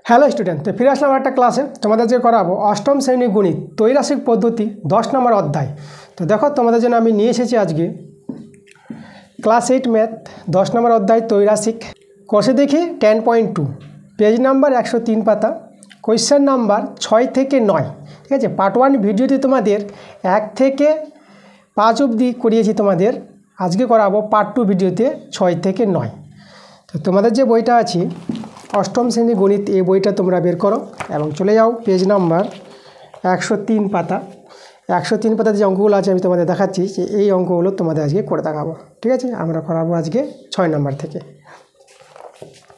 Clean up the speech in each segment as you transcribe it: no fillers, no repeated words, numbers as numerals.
Hello student, তো ফিরে আসলাম একটা ক্লাসে। তোমাদের যে করাবো অষ্টম শ্রেণী গণিত ত্রৈরাশিক পদ্ধতি 10 নম্বর অধ্যায়। তো দেখো তোমাদের জন্য আমি নিয়ে এসেছি আজকে ক্লাস 8 ম্যাথ 10 নম্বর অধ্যায় ত্রৈরাশিক। কোর্সে দেখি 10.2, পেজ নাম্বার 103 পাতা, কোয়েশ্চেন নাম্বার 6 থেকে 9। ঠিক আছে, পার্ট 1 ভিডিওতে তোমাদের 1 থেকে 5 অবধি করিয়েছি, তোমাদের আজকে করাবো পার্ট 2 ভিডিওতে 6 থেকে 9। তো তোমাদের যে বইটা আছে অষ্টম শ্রেণী গণিত, এই বইটা তোমরা বের করো এবং চলে যাও পেজ নাম্বার 103 পাতা। 103 পাতাতে যে অঙ্কগুলো আছে আমি তোমাদের দেখাচ্ছি, যে এই অঙ্কগুলো তোমাদের আজকে করে দেখাবো। ঠিক আছে, আমরা করাবো আজকে 6 নম্বর থেকে।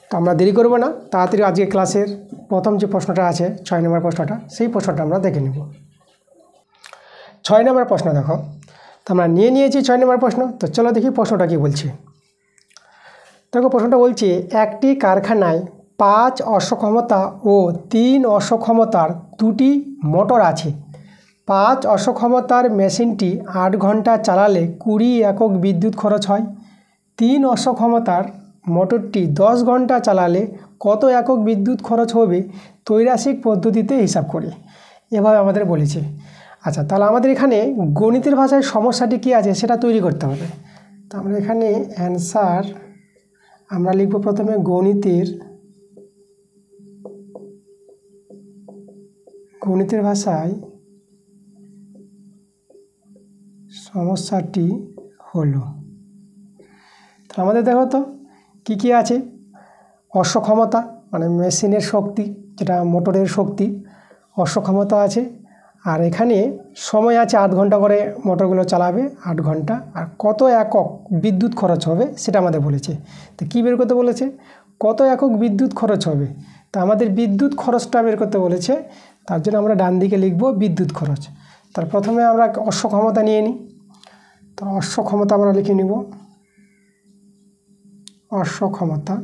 তো আমরা দেরি করবো না, তাড়াতাড়ি আজকে ক্লাসের প্রথম যে প্রশ্নটা আছে 6 নম্বর প্রশ্নটা, সেই প্রশ্নটা আমরা দেখে নেব। 6 নম্বর প্রশ্ন দেখো, তো আমরা নিয়েছি 6 নম্বর প্রশ্ন। তো চলো দেখি প্রশ্নটা কী বলছে। দেখো প্রশ্নটা বলছে, একটি কারখানায় 5 অশ্বক্ষমতা ও 3 অশ্বক্ষমতার 2টি মোটর আছে। 5 অশ্বক্ষমতার মেশিনটি 8 ঘন্টা চালালে 20 একক বিদ্যুৎ খরচ হয়। 3 অশ্বক্ষমতার মোটরটি 10 ঘন্টা চালালে কত একক বিদ্যুৎ খরচ হবে ত্রৈরাশিক পদ্ধতিতে হিসাব করে। এভাবে আমাদের বলেছে। আচ্ছা, তাহলে আমাদের এখানে গণিতের ভাষায় সমস্যাটি কী আছে সেটা তৈরি করতে হবে। তো আমরা এখানে অ্যান্সার আমরা লিখব প্রথমে গণিতের ভাষায় সমস্যাটি হলো। তো আমাদের দেখো তো কী কী আছে। অশ্বক্ষমতা মানে মেশিনের শক্তি, যেটা মোটরের শক্তি, অশ্বক্ষমতা আছে। আর এখানে সময় আছে 8 ঘন্টা করে মোটরগুলো চালাবে, 8 ঘন্টা। আর কত একক বিদ্যুৎ খরচ হবে সেটা আমাদের বলেছে। তো কী বের করতে বলেছে, কত একক বিদ্যুৎ খরচ হবে। তা আমাদের বিদ্যুৎ খরচটা বের করতে বলেছে, তার জন্য আমরা ডান দিকে লিখব বিদ্যুৎ খরচ। তার প্রথমে আমরা অশ্বক্ষমতা নিয়ে নিই। তো অশ্বক্ষমতা আমরা লিখে নিব, অশ্বক্ষমতা।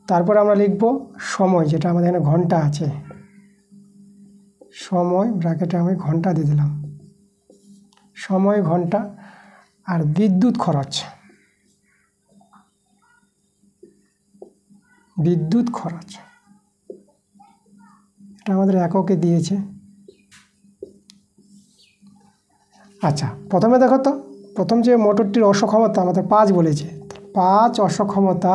তারপর আমরা লিখব সময়, যেটা আমাদের এখানে ঘন্টা আছে, সময় ব্র্যাকেটে আমি ঘন্টা দিয়ে দিলাম, সময় ঘন্টা। আর বিদ্যুৎ খরচ, এটা আমাদের এককে দিয়েছে। আচ্ছা, প্রথমে দেখো তো, প্রথম যে মোটরটির অশ্বক্ষমতা আমাদের 5 বলেছে। 5 অশ্বক্ষমতা,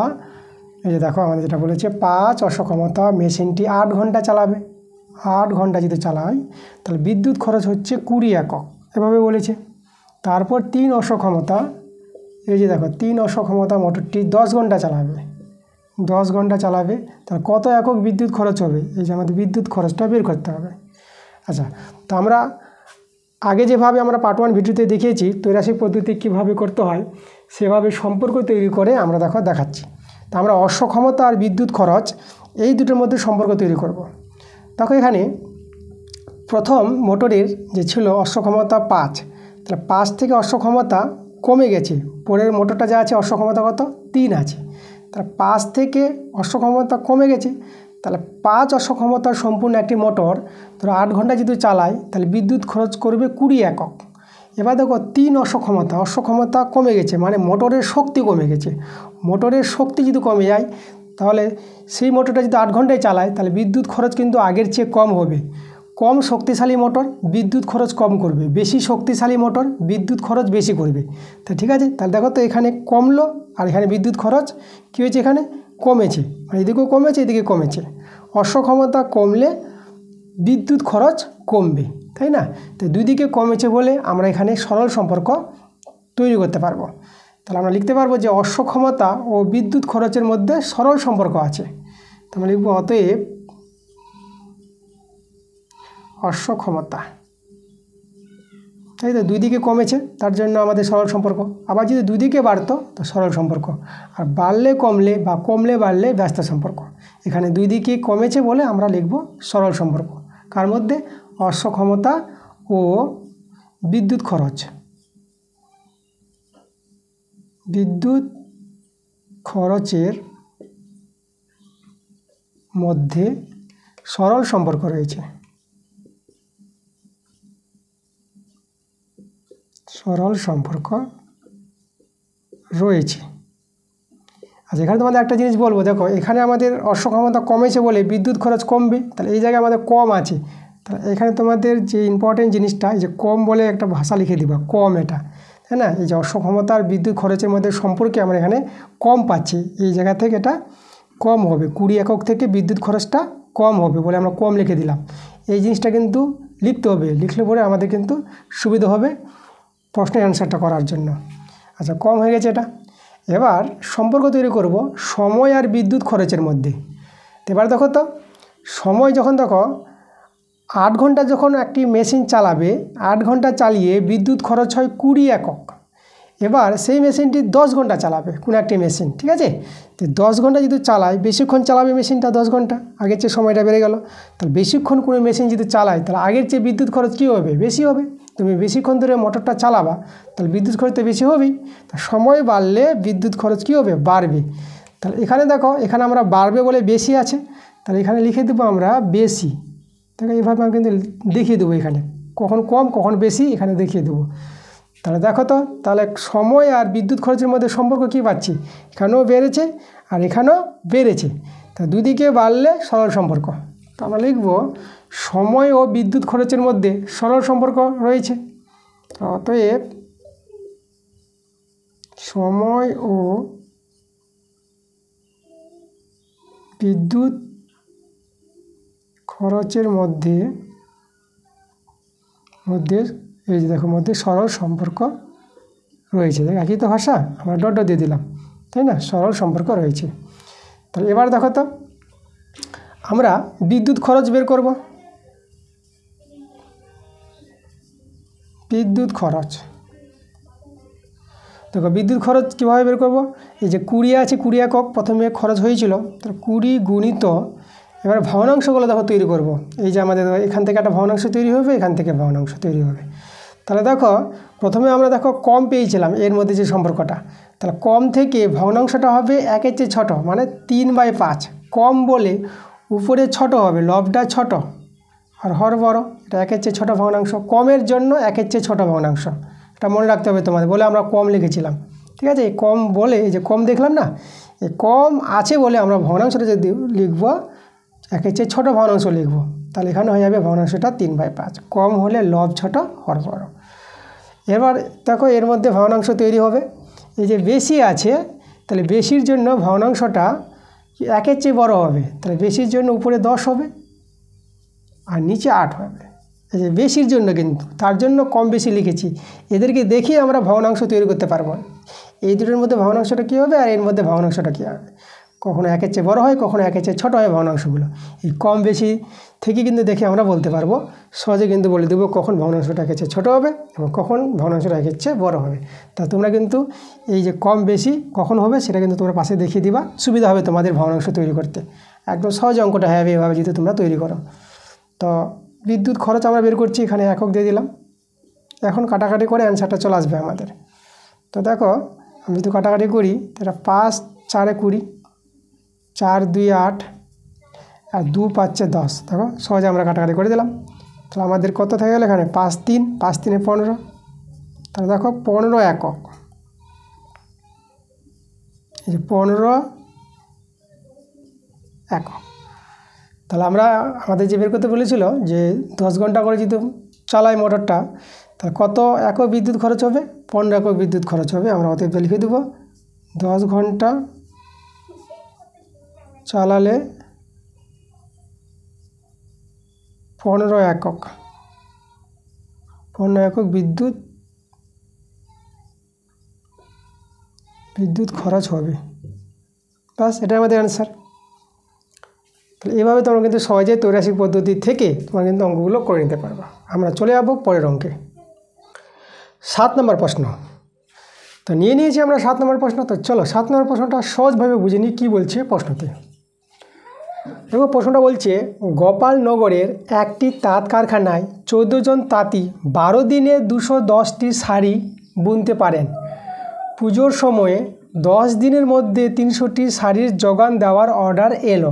এই যে দেখো আমাদের যেটা বলেছে 5 অশ্বক্ষমতা মেশিনটি 8 ঘন্টা চালাবে। 8 ঘন্টা যদি চালাই তাহলে বিদ্যুৎ খরচ হচ্ছে 20 একক, এভাবে বলেছে। তারপর 3 অশ্বক্ষমতা, এই যে দেখো 3 অশ্বক্ষমতা মোটরটি 10 ঘন্টা চালাবে। 10 ঘন্টা চালাবে, তাহলে কত একক বিদ্যুৎ খরচ হবে, এই যে আমাদের বিদ্যুৎ খরচটা বের করতে হবে। আচ্ছা, তো আমরা আগে যেভাবে আমরা পার্ট 1 ভিডিওতে দেখিয়েছি ত্রৈরাশিক পদ্ধতি কীভাবে করতে হয়, সেভাবে সম্পর্ক তৈরি করে আমরা দেখাচ্ছি। তো আমরা অশ্বক্ষমতা আর বিদ্যুৎ খরচ এই দুটোর মধ্যে সম্পর্ক তৈরি করব। দেখো এখানে প্রথম মোটরের যে ছিল অশ্বক্ষমতা 5, তাহলে 5 থেকে অশ্বক্ষমতা কমে গেছে। পরের মোটরটা যা আছে অশ্বক্ষমতা কত, 3 আছে। তাহলে 5 থেকে অশ্বক্ষমতা কমে গেছে, তাহলে 5 অশ্বক্ষমতার সম্পূর্ণ একটি মোটর ধরো 8 ঘন্টা যদি চালায় তাহলে বিদ্যুৎ খরচ করবে 20 একক। এবার দেখো 3 অশ্বক্ষমতা কমে গেছে, মানে মোটরের শক্তি কমে গেছে। মোটরের শক্তি যদি কমে যায় তাহলে সেই মোটরটা যদি 8 ঘন্টায় চালায় তাহলে বিদ্যুৎ খরচ কিন্তু আগের চেয়ে কম হবে। কম শক্তিশালী মোটর বিদ্যুৎ খরচ কম করবে, বেশি শক্তিশালী মোটর বিদ্যুৎ খরচ বেশি করবে। তা ঠিক আছে, তাহলে দেখো তো এখানে কমলো আর এখানে বিদ্যুৎ খরচ কী হয়েছে, এখানে কমেছে, মানে এদিকেও কমেছে এদিকে কমেছে। অশ্বক্ষমতা কমলে বিদ্যুৎ খরচ কমবে, তাই না? তো দুই দিকে কমেছে বলে আমরা এখানে সরল সম্পর্ক তৈরি করতে পারবো। তাহলে আমরা লিখতে পারবো যে অশ্বক্ষমতা ও বিদ্যুৎ খরচের মধ্যে সরল সম্পর্ক আছে। তো আমরা লিখব অতএব অশ্বক্ষমতা, তাই তো দুই দিকে কমেছে তার জন্য আমাদের সরল সম্পর্ক। আবার যদি দুই দিকে বাড়তো তো সরল সম্পর্ক, আর বাড়লে কমলে বা কমলে বাড়লে ব্যস্ত সম্পর্ক। এখানে দুই দিকে কমেছে বলে আমরা লিখব সরল সম্পর্ক। কার মধ্যে, অশ্বক্ষমতা ও বিদ্যুৎ খরচ, বিদ্যুৎ খরচের মধ্যে সরল সম্পর্ক রয়েছে, সরল সম্পর্ক রয়েছে। আচ্ছা, এখানে তোমাদের একটা জিনিস বলবো, দেখো এখানে আমাদের অশ্বক্ষমতা কমেছে বলে বিদ্যুৎ খরচ কমবে, তাহলে এই জায়গায় আমাদের কম আছে, তাহলে এখানে তোমাদের যে ইম্পর্টেন্ট জিনিসটা, এই যে কম বলে একটা ভাষা লিখে দিবা, কম, এটা তাই না? এই যে অশ্বক্ষমতা আর বিদ্যুৎ খরচের মধ্যে সম্পর্কে আমরা এখানে কম পাচ্ছি, এই জায়গা থেকে এটা কম হবে, 20 একক থেকে বিদ্যুৎ খরচটা কম হবে বলে আমরা কম লিখে দিলাম। এই জিনিসটা কিন্তু লিখতে হবে, লিখলে পরে আমাদের কিন্তু সুবিধা হবে প্রশ্নের অ্যান্সারটা করার জন্য। আচ্ছা, কম হয়ে গেছে এটা। এবার সম্পর্ক তৈরি করব সময় আর বিদ্যুৎ খরচের মধ্যে। এবার দেখো তো, সময় যখন দেখো 8 ঘন্টা যখন একটি মেশিন চালাবে, 8 ঘন্টা চালিয়ে বিদ্যুৎ খরচ হয় 20 একক। এবার সেই মেশিনটি 10 ঘন্টা চালাবে, কোনো একটি মেশিন, ঠিক আছে? তো 10 ঘন্টা যদি চালায়, বেশিক্ষণ চালাবে মেশিনটা 10 ঘন্টা, আগের চেয়ে সময়টা বেড়ে গেল। তাহলে বেশিক্ষণ কোনো মেশিন যদি চালায়, তাহলে আগের চেয়ে বিদ্যুৎ খরচ কী হবে? বেশি হবে। তুমি বেশিক্ষণ ধরে মোটরটা চালাবা, তাহলে বিদ্যুৎ খরচ তো বেশি হবেই। তা সময় বাড়লে বিদ্যুৎ খরচ কী হবে? বাড়বে। তাহলে এখানে দেখো, এখানে আমরা বাড়বে বলে বেশি আছে, তাহলে এখানে লিখে দেবো আমরা বেশি। দেখো এইভাবে আমি কিন্তু দেখিয়ে দেবো, এখানে কখন কম কখন বেশি এখানে দেখিয়ে দেবো। তাহলে দেখো তো, তাহলে সময় আর বিদ্যুৎ খরচের মধ্যে সম্পর্ক কী পাচ্ছি? এখানেও বেড়েছে আর এখানেও বেড়েছে, তা দুদিকে বাড়লে সরল সম্পর্ক। তো আমরা লিখব সময় ও বিদ্যুৎ খরচের মধ্যে সরল সম্পর্ক রয়েছে। অতএব সময় ও বিদ্যুৎ খরচের মধ্যে এই যে দেখো মধ্যে সরল সম্পর্ক রয়েছে। দেখ একই তো ভাষা, আমরা ডট ডট দিয়ে দিলাম, তাই না? সরল সম্পর্ক রয়েছে। তাহলে এবার দেখো তো, আমরা বিদ্যুৎ খরচ বের করব। বিদ্যুৎ খরচ দেখো, বিদ্যুৎ খরচ কীভাবে বের করব? এই যে 20 আছে, 20 একক প্রথমে খরচ হয়েছিল, তাহলে 20 গুণিত, এবার ভগ্নাংশগুলো দেখো তৈরি করব। এই যে আমাদের এখান থেকে একটা ভগ্নাংশ তৈরি হবে, এখান থেকে ভগ্নাংশ তৈরি হবে। তাহলে দেখো প্রথমে আমরা দেখো কম পেয়েছিলাম এর মধ্যে যে সম্পর্কটা, তাহলে কম থেকে ভগ্নাংশটা হবে 1-এর চেয়ে ছোটো, মানে 3/5। কম বলে উপরে ছোট হবে, লবটা ছোট আর হর বড়, এটা 1-এর চেয়ে ছোটো ভগ্নাংশ। কমের জন্য 1-এর চেয়ে ছোটো ভগ্নাংশ, এটা মনে রাখতে হবে তোমাদের, বলে আমরা কম লিখেছিলাম, ঠিক আছে? এই কম বলে, এই যে কম দেখলাম না, এই কম আছে বলে আমরা ভগ্নাংশটা যদি লিখব 1-এর চেয়ে ছোটো ভগ্নাংশ লিখব, তাহলে এখানে হয়ে যাবে ভগ্নাংশটা 3/5। কম হলে লব ছোট হর বড়। এবার দেখো এর মধ্যে ভগ্নাংশ তৈরি হবে। এই যে বেশি আছে, তাহলে বেশির জন্য ভগ্নাংশটা 1-এর চেয়ে বড় হবে, তাহলে বেশির জন্য উপরে 10 হবে আর নিচে 8 হবে। এই যে বেশির জন্য, কিন্তু তার জন্য কম বেশি লিখেছি, এদেরকে দেখে আমরা ভগ্নাংশ তৈরি করতে পারবো। এই দুটোর মধ্যে ভগ্নাংশটা কী হবে আর এর মধ্যে ভগ্নাংশটা কী হবে? কখনো 1-এর চেয়ে বড় হয়, কখনো 1-এর চেয়ে ছোটো হয় ভগ্নাংশগুলো। এই কম বেশি থেকে কিন্তু দেখে আমরা বলতে পারবো, সহজে কিন্তু বলে দেবো কখন ভগ্নাংশটা 1-এর চেয়ে ছোটো হবে এবং কখন ভগ্নাংশটা 1-এর চেয়ে বড় হবে। তা তোমরা কিন্তু এই যে কম বেশি কখন হবে সেটা কিন্তু তোমরা পাশে দেখিয়ে দিবা, সুবিধা হবে তোমাদের ভগ্নাংশ তৈরি করতে। একদম সহজ অঙ্কটা হবে এভাবে যদি তোমরা তৈরি করো। তো বিদ্যুৎ খরচ আমরা বের করছি, এখানে একক দিয়ে দিলাম। এখন কাটাকাটি করে অ্যান্সারটা চলে আসবে আমাদের। তো দেখো আমি যদি কাটাকাটি করি, এটা 5-4 20, 4-2 8 আর 2-5 10। দেখো সহজে আমরা কাটাকাটি করে দিলাম। তাহলে আমাদের কত থেকে গেল এখানে? 5-3, 5-3 15। তাহলে দেখো 15 একক, এই যে 15 একক। তাহলে আমাদের যে বের করতে বলেছিল যে 10 ঘন্টা করে যদি চালাই মোটরটা, তাহলে কত একক বিদ্যুৎ খরচ হবে? 15 একক বিদ্যুৎ খরচ হবে। আমরা অতএব লিখে দেবো 10 ঘন্টা চালালে 15 একক, 15 একক বিদ্যুৎ খরচ হবে। বাস, এটাই আমাদের অ্যান্সার। তাহলে এভাবে তোমরা কিন্তু সহজে ত্রৈরাশিক পদ্ধতি থেকে তোমরা কিন্তু অঙ্কগুলো করে নিতে পারবা। আমরা চলে যাবো পরের অঙ্কে। 7 নম্বর প্রশ্ন। তো নিয়ে নিয়েছি আমরা 7 নম্বর প্রশ্ন। তো চলো 7 নম্বর প্রশ্নটা সহজভাবে বুঝে নিই কী বলছে প্রশ্নতে। দেখো প্রশ্নটা বলছে, গোপালনগরের একটি তাঁত কারখানায় 14 জন তাঁতি 12 দিনে 210টি শাড়ি বুনতে পারেন। পুজোর সময়ে 10 দিনের মধ্যে 300টি শাড়ির যোগান দেওয়ার অর্ডার এলো।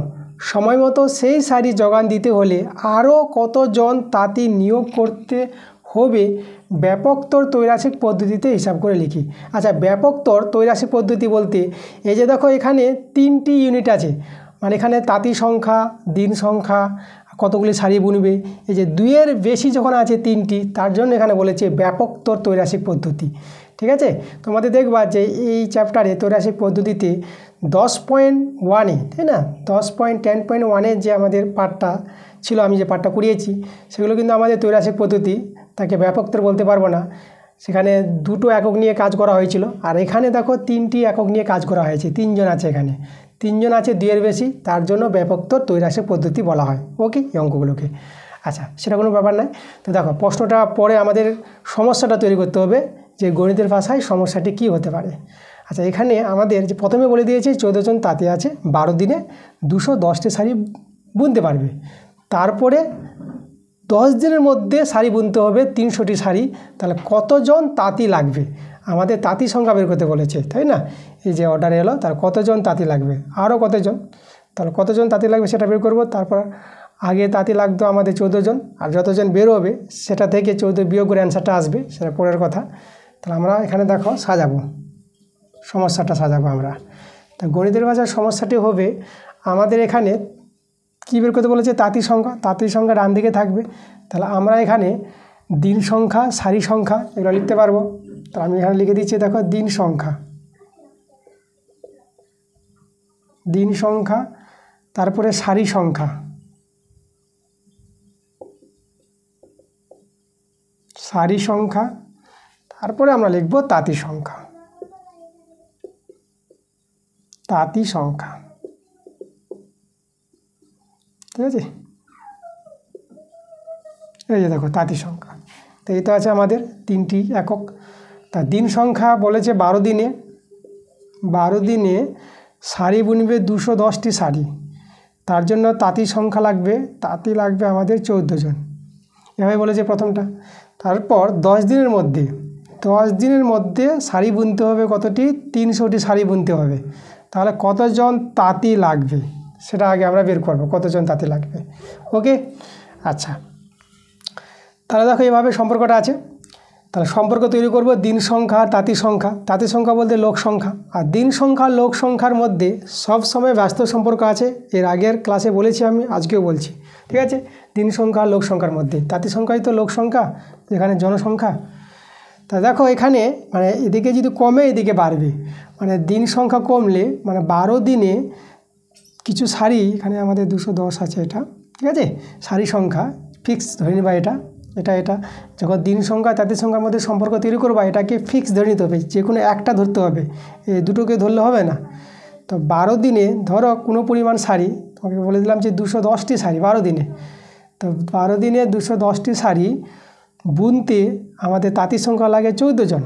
সময় মতো সেই শাড়ি যোগান দিতে হলে আরও কতজন তাঁতি নিয়োগ করতে হবে ব্যাপকতর ত্রৈরাশিক পদ্ধতিতে হিসাব করে লিখি। আচ্ছা, ব্যাপকতর ত্রৈরাশিক পদ্ধতি বলতে এই যে দেখো এখানে 3টি ইউনিট আছে, মানে এখানে তাঁতি সংখ্যা, দিন সংখ্যা, কতগুলি সারি বুনবে, এই যে 2-এর বেশি যখন আছে 3টি, তার জন্য এখানে বলেছে ব্যাপকতর ত্রৈরাশিক পদ্ধতি। ঠিক আছে, তোমাদের দেখবা যে এই চ্যাপ্টারে ত্রৈরাশিক পদ্ধতিতে 10.1-এ, তাই না, 10.10.1-এ যে আমাদের পাঠটা ছিল, আমি যে পাঠটা করিয়েছি সেগুলো কিন্তু আমাদের ত্রৈরাশিক পদ্ধতি, তাকে ব্যাপকতর বলতে পারবো না। সেখানে 2টো একক নিয়ে কাজ করা হয়েছিল, আর এখানে দেখো 3টি একক নিয়ে কাজ করা হয়েছে, 3জন আছে, এখানে 3জন আছে 2-এর বেশি, তার জন্য ব্যাপকতর ত্রৈরাশিক পদ্ধতি বলা হয়। ওকে, এই অঙ্কগুলোকে। আচ্ছা, সেটা কোনো ব্যাপার নয়। তো দেখো প্রশ্নটা পরে আমাদের সমস্যাটা তৈরি করতে হবে, যে গণিতের ভাষায় সমস্যাটি কী হতে পারে। আচ্ছা, এখানে আমাদের যে প্রথমে বলে দিয়েছে 14 জন তাঁতি আছে, 12 দিনে 210টি শাড়ি বুনতে পারবে। তারপরে 10 দিনের মধ্যে শাড়ি বুনতে হবে 300টি শাড়ি, তাহলে কতজন তাঁতি লাগবে? আমাদের তাঁতি সংখ্যা বের করতে বলেছে, তাই না? এই যে অর্ডার এলো, তার কতজন তাঁতি লাগবে, আরও কতজন, তাহলে কতজন তাঁতি লাগবে সেটা বের করব। তারপর আগে তাঁতি লাগতো আমাদের 14 জন, আর যতজন বেরোবে সেটা থেকে 14 বিয়োগ করে অ্যান্সারটা আসবে, সেটা পরের কথা। তাহলে আমরা এখানে দেখো সাজাবো, সমস্যাটা সাজাবো আমরা। তা গণিতের ভাষার সমস্যাটি হবে আমাদের এখানে কী বের করতে বলেছে? তাঁতি সংখ্যা। তাঁতির সংখ্যা ডান দিকে থাকবে, তাহলে আমরা এখানে দিন সংখ্যা, সারি সংখ্যা এগুলো লিখতে পারবো। তো আমি এখানে লিখে দিচ্ছি, দেখো দিন সংখ্যা, দিন সংখ্যা, তারপরে সারি সংখ্যা, সারি সংখ্যা, তারপরে আমরা লিখব তাঁতি সংখ্যা, তাঁতি সংখ্যা। ঠিক আছে, এই যে দেখো তাঁতি সংখ্যা। তো এই তো আছে আমাদের 3টি একক। তা দিন সংখ্যা বলেছে 12 দিনে, 12 দিনে শাড়ি বুনবে 210টি শাড়ি, তার জন্য তাঁতি সংখ্যা লাগবে, তাঁতি লাগবে আমাদের 14 জন, এভাবে বলেছে প্রথমটা। তারপর 10 দিনের মধ্যে, 10 দিনের মধ্যে শাড়ি বুনতে হবে কতটি? 300টি শাড়ি বুনতে হবে, তাহলে কতজন তাঁতি লাগবে সেটা আগে আমরা বের করব, কতজন তাঁতি লাগবে। ওকে, আচ্ছা, তাহলে দেখো এইভাবে সম্পর্কটা আছে। তাহলে সম্পর্ক তৈরি করব দিন সংখ্যা আর তাঁতি সংখ্যা। তাঁতি সংখ্যা বলতে লোক সংখ্যা, আর দিন সংখ্যা লোক সংখ্যার মধ্যে সব সময় ব্যস্ত সম্পর্ক আছে। এর আগের ক্লাসে বলেছি, আমি আজকেও বলছি। ঠিক আছে, দিন সংখ্যা লোক সংখ্যার মধ্যে তাঁতি সংখ্যাই তো লোক সংখ্যা, যেখানে জনসংখ্যা। তা দেখো এখানে মানে এদিকে যদি কমে এদিকে বাড়বে, মানে দিন সংখ্যা কমলে মানে 12 দিনে কিছু শাড়ি, এখানে আমাদের 210 আছে, এটা ঠিক আছে, শাড়ি সংখ্যা ফিক্স ধরে নিবা, এটা এটা এটা যখন দিন সংখ্যা তাঁতি সংখ্যার মধ্যে সম্পর্ক তৈরি করবা, এটাকে ফিক্স ধরে নিতে হবে, যে কোনো একটা ধরতে হবে, এই দুটোকে ধরলে হবে না। তো 12 দিনে ধরো কোনো পরিমাণ শাড়ি, তোমাকে বলে দিলাম যে 210টি শাড়ি 12 দিনে, তো 12 দিনে 210টি শাড়ি বুনতে আমাদের তাঁতির সংখ্যা লাগে 14 জন।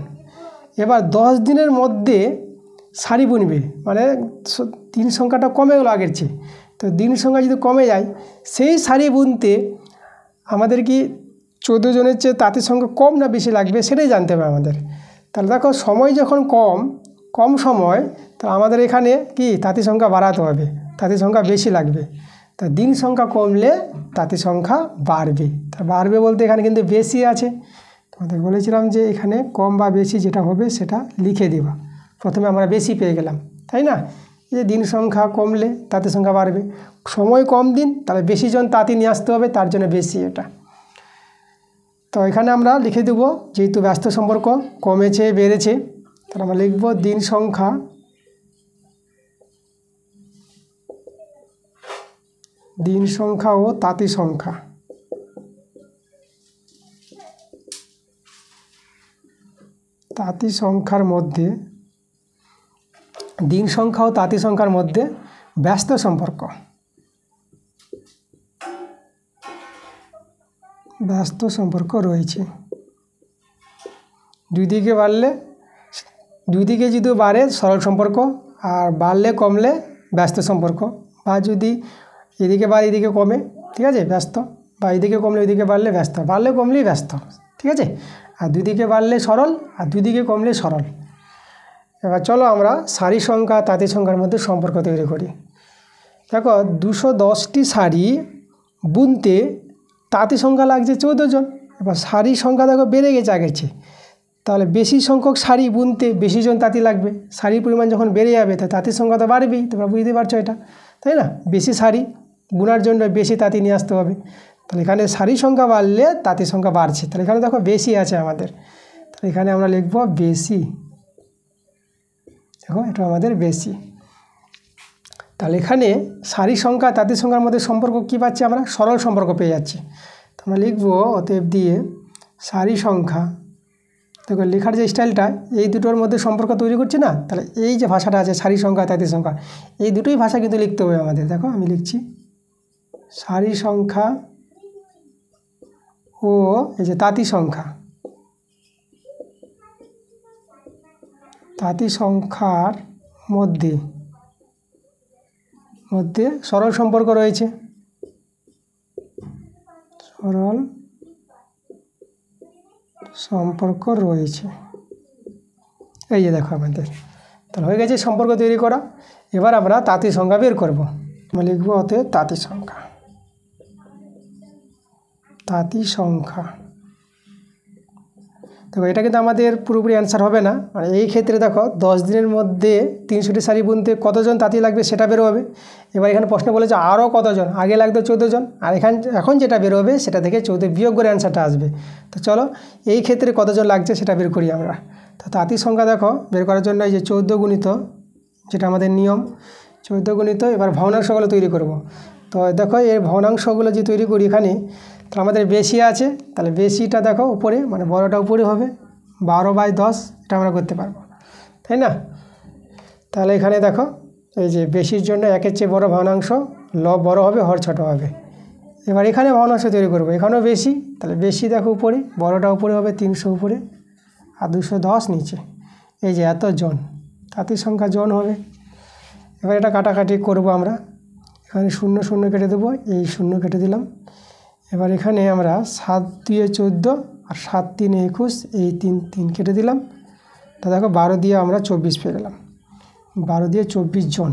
এবার 10 দিনের মধ্যে শাড়ি বুনবে, মানে দিন সংখ্যাটা কমে গেলো আগের চেয়ে, তো দিন সংখ্যা যদি কমে যায়, সেই শাড়ি বুনতে আমাদের কি 14 জনের চেয়ে তাঁতির সংখ্যা কম না বেশি লাগবে সেটাই জানতে হবে আমাদের। তাহলে দেখো সময় যখন কম সময়, তো আমাদের এখানে কি তাঁতির সংখ্যা বাড়াতে হবে, তাঁতির সংখ্যা বেশি লাগবে। তা দিন সংখ্যা কমলে তাঁতির সংখ্যা বাড়বে। তা বাড়বে বলতে এখানে কিন্তু বেশি আছে, তোমাদের বলেছিলাম যে এখানে কম বা বেশি যেটা হবে সেটা লিখে দেবা। প্রথমে আমরা বেশি পেয়ে গেলাম, তাই না? এই যে দিন সংখ্যা কমলে তাঁতির সংখ্যা বাড়বে, সময় কম দিন, তাহলে বেশি জন তাঁতি নিয়ে আসতে হবে, তার জন্য বেশি এটা। তো এখানে আমরা লিখে দেবো, যেহেতু ব্যস্ত সম্পর্ক কমেছে বেড়েছে, তাহলে আমরা লিখব দিন সংখ্যা, দিন সংখ্যা ও তাঁতি সংখ্যা। তাঁতি সংখ্যার মধ্যে, দিন সংখ্যা ও তাঁতি সংখ্যার মধ্যে ব্যস্ত সম্পর্ক, ব্যস্ত সম্পর্ক রয়েছে। দুই দিকে বাড়লে, দুই দিকে যদি বাড়ে সরল সম্পর্ক, আর বাড়লে কমলে ব্যস্ত সম্পর্ক, বা যদি এদিকে বাড়ে এদিকে কমে, ঠিক আছে, ব্যস্ত, বা এদিকে কমলে ওইদিকে বাড়লে ব্যস্ত, বাড়লে কমলেই ব্যস্ত, ঠিক আছে। আর দুই দিকে বাড়লে সরল, আর দুই দিকে কমলে সরল। এবার চলো আমরা শাড়ি সংখ্যা তাঁতি সংখ্যার মধ্যে সম্পর্ক তৈরি করি। দেখো 210টি শাড়ি বুনতে তাঁতি সংখ্যা লাগছে 14 জন, এবার সারি সংখ্যা দেখো বেড়ে গেছে আগের চেয়ে, তাহলে বেশি সংখ্যক সারি বুনতে বেশি জন তাঁতি লাগবে। সারির পরিমাণ যখন বেড়ে যাবে তো তাঁতির সংখ্যা তো বাড়বেই, তোমরা বুঝতে পারছো এটা, তাই না? বেশি সারি বোনার জন্য বেশি তাঁতি নিয়ে আসতে হবে। তাহলে এখানে সারি সংখ্যা বাড়লে তাঁতির সংখ্যা বাড়ছে, তাহলে এখানে দেখো বেশি আছে আমাদের, তাহলে এখানে আমরা লিখব বেশি। দেখো এটা আমাদের বেশি। তাহলে এখানে সারি সংখ্যা তাঁতির সংখ্যার মধ্যে সম্পর্ক কী পাচ্ছি আমরা? সরল সম্পর্ক পেয়ে যাচ্ছি। তো আমরা লিখব অতএব দিয়ে সারি সংখ্যা, দেখো লেখার যে স্টাইলটা এই দুটোর মধ্যে সম্পর্ক তৈরি করছে না, তাহলে এই যে ভাষাটা আছে সারি সংখ্যা তাঁতির সংখ্যা, এই দুটোই ভাষা কিন্তু লিখতে হবে আমাদের। দেখো আমি লিখছি সারি সংখ্যা ও এই যে তাঁতি সংখ্যা, তাঁতি সংখ্যার মধ্যে সরল সম্পর্ক রয়েছে, সরল সম্পর্ক রয়েছে। এই যে দেখো আমাদের তাহলে হয়ে গেছে সম্পর্ক তৈরি করা। এবার আমরা তাঁতি সংখ্যা বের করব। আমরা লিখব অতএব তাঁতি সংখ্যা, তাঁতি সংখ্যা। দেখো এটা কিন্তু আমাদের পুরোপুরি অ্যান্সার হবে না, মানে এই ক্ষেত্রে দেখো 10 দিনের মধ্যে 300টি শাড়ি বুনতে কতজন তাঁতি লাগবে সেটা বেরোবে। এবার এখানে প্রশ্ন বলেছে আরও কতজন, আগে লাগতো 14 জন, আর এখন যেটা বেরোবে সেটা থেকে 14 বিয়োগ করে অ্যান্সারটা আসবে। তো চলো এই ক্ষেত্রে কতজন লাগছে সেটা বের করি আমরা। তো তাঁতির সংখ্যা দেখো বের করার জন্য এই যে 14 গুণিত, যেটা আমাদের নিয়ম 14 গুণিত, এবার ভগ্নাংশগুলো তৈরি করব। তো দেখো এই ভগ্নাংশগুলো যে তৈরি করি এখানে, তো আমাদের বেশি আছে, তাহলে বেশিটা দেখো উপরে, মানে বড়টা উপরে হবে, 12/10 এটা আমরা করতে পারবো, তাই না? তাহলে এখানে দেখো এই যে বেশির জন্য একের চেয়ে বড় ভগ্নাংশ, লব বড় হবে, হর ছোট হবে। এবার এখানে ভগ্নাংশ তৈরি করবো, এখানেও বেশি, তাহলে বেশি দেখো উপরে, বড়টা উপরে হবে 300 উপরে আর 210 নিচে। এই যে এত জন, তাঁতির সংখ্যা জন হবে। এবার এটা কাটাকাটি করব আমরা, এখানে 0 0 কেটে দেবো, এই 0 কেটে দিলাম। এবার এখানে আমরা 7 2 14 আর 7 3 21, এই 3 3 কেটে দিলাম। তা দেখো 12 দিয়ে আমরা 24 পেয়ে গেলাম, 12 দিয়ে 24 জন।